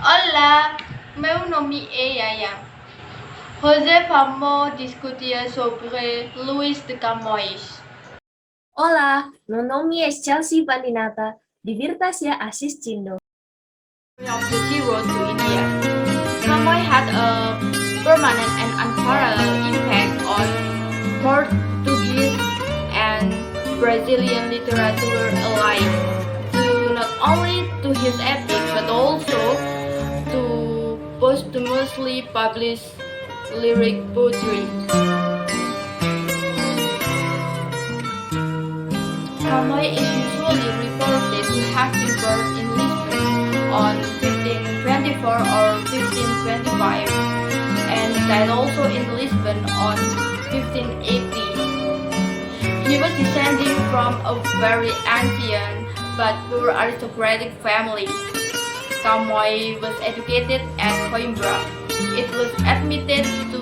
Hola, meu nome é Yayang. Hoje vamos discutir sobre Luís de Camões. Olá, meu nome é Phandinata, Divertasia assistindo. Of the sea road to India. Camões had a permanent and unparalleled impact on Portuguese and Brazilian literature alike, not only to his epic but also to posthumously published lyric poetry. Camões is usually reported to have been born in Lisbon on 1524 or 1525 and died also in Lisbon on 1580. He was descending from a very ancient but poor aristocratic family. Camões was educated at Coimbra. It was admitted to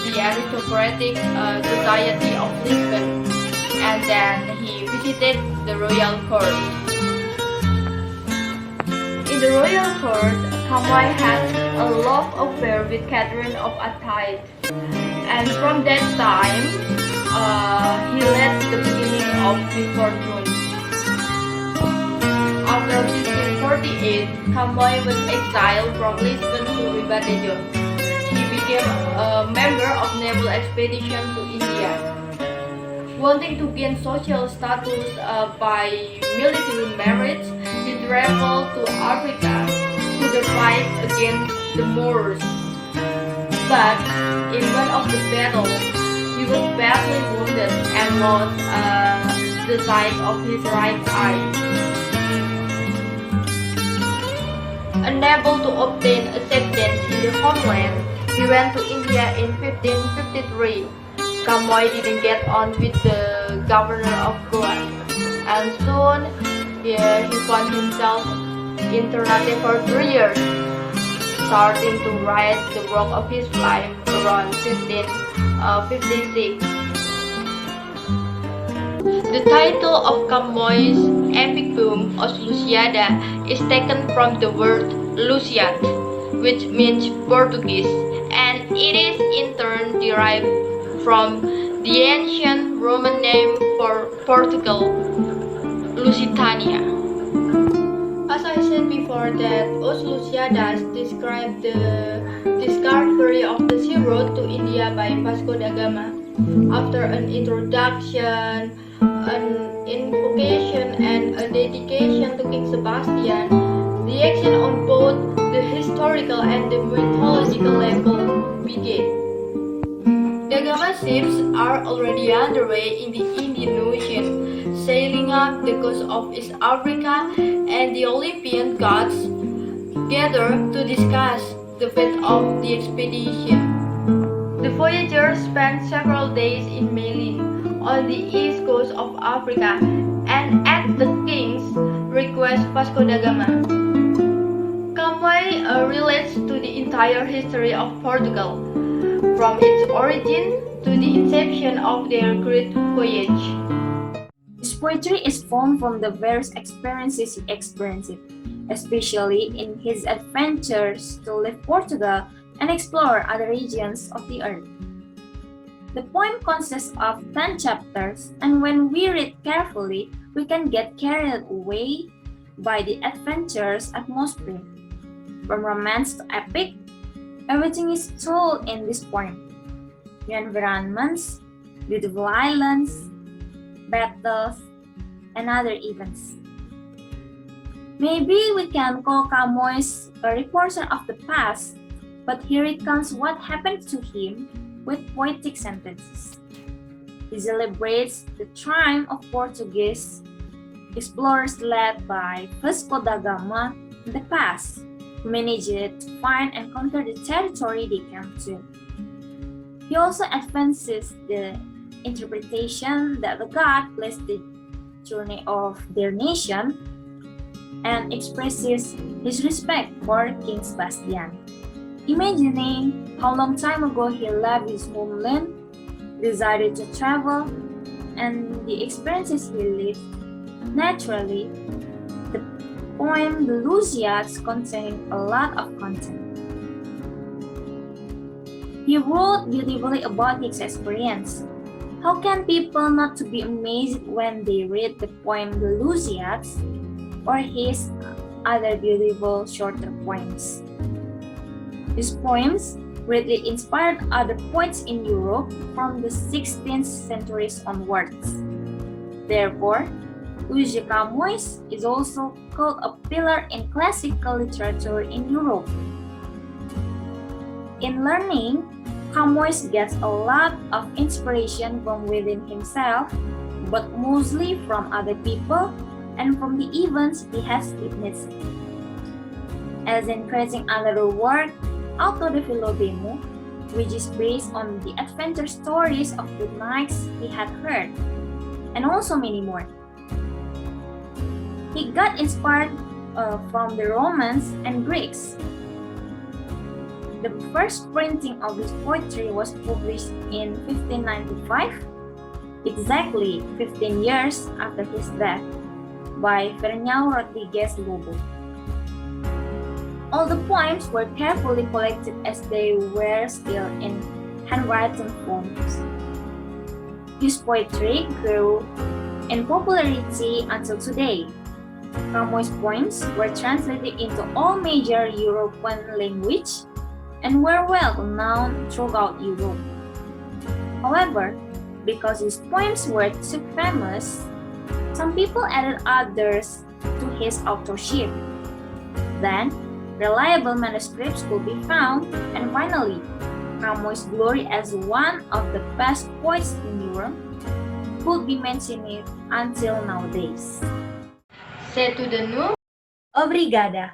the aristocratic society of Lisbon, and then he visited the royal court. In the royal court, Camões had a love affair with Catherine of Athy, and from that time, he led the beginning of his fortune. After 1548, Camões was exiled from Lisbon to Ribatejo. He became a member of naval expedition to India. Wanting to gain social status by military marriage, he traveled to Africa to the fight against the Moors. But in one of the battles, he was badly wounded and lost the sight of his right eye. Unable to obtain acceptance in the homeland, he went to India in 1553. Camões didn't get on with the governor of Goa, and soon he found himself internated for 3 years, starting to write the work of his life around 1556. The title of Camões' epic poem Os Lusíadas is taken from the word Lusiad, which means Portugis, and it is in turn derived from the ancient Roman name for Portugal, Lusitania. As I said before, that Os Lusíadas describe the discovery of the sea road to India by Vasco da Gama. After an introduction, an invocation, and a dedication to King Sebastian, the action on both the historical and the mythological level began. Da Gama ships are already underway in the Indian Ocean, sailing up the coast of East Africa, and the Olympian gods gather to discuss the fate of the expedition. The voyagers spent several days in Malin, on the east coast of Africa, and at the king's request Vasco da Gama. Camões relates to the entire history of Portugal, from its origin to the inception of their great voyage. His poetry is formed from the various experiences he experienced, especially in his adventures to leave Portugal and explore other regions of the earth. The poem consists of 10 chapters, and when we read carefully, we can get carried away by the adventurous atmosphere. From romance to epic, everything is told in this poem. The environments, beautiful islands, battles, and other events. Maybe we can call Camões a reporter of the past, but here it comes what happened to him with poetic sentences. He celebrates the triumph of Portuguese explorers led by Vasco da Gama in the past, who managed to find and conquer the territory they came to. He also advances the interpretation that the god blessed the journey of their nation and expresses his respect for King Sebastian. Imagining how long time ago he left his homeland, decided to travel, and the experiences he lived, naturally, the poem The Lusiads contained a lot of content. He wrote beautifully about his experience. How can people not to be amazed when they read the poem The Lusiads or his other beautiful shorter poems? These poems greatly inspired other poets in Europe from the 16th centuries onwards. Therefore, Camo is also called a pillar in classical literature in Europe. In learning, Camus gets a lot of inspiration from within himself, but mostly from other people and from the events he has witnessed. As in creating another work, Auto de Filodemo, which is based on the adventure stories of the knights he had heard, and also many more. He got inspired from the Romans and Greeks. The first printing of his poetry was published in 1595, exactly 15 years after his death, by Fernão Rodrigues Lobo. All the poems were carefully collected as they were still in handwritten forms. His poetry grew in popularity until today. Camus' poems were translated into all major European languages and were well known throughout Europe. However, because his poems were too famous, some people added others to his authorship. Then, reliable manuscripts could be found, and finally, Camus' glory as one of the best poets in Europe could be mentioned until nowadays. C'est tout de nous. Obrigada!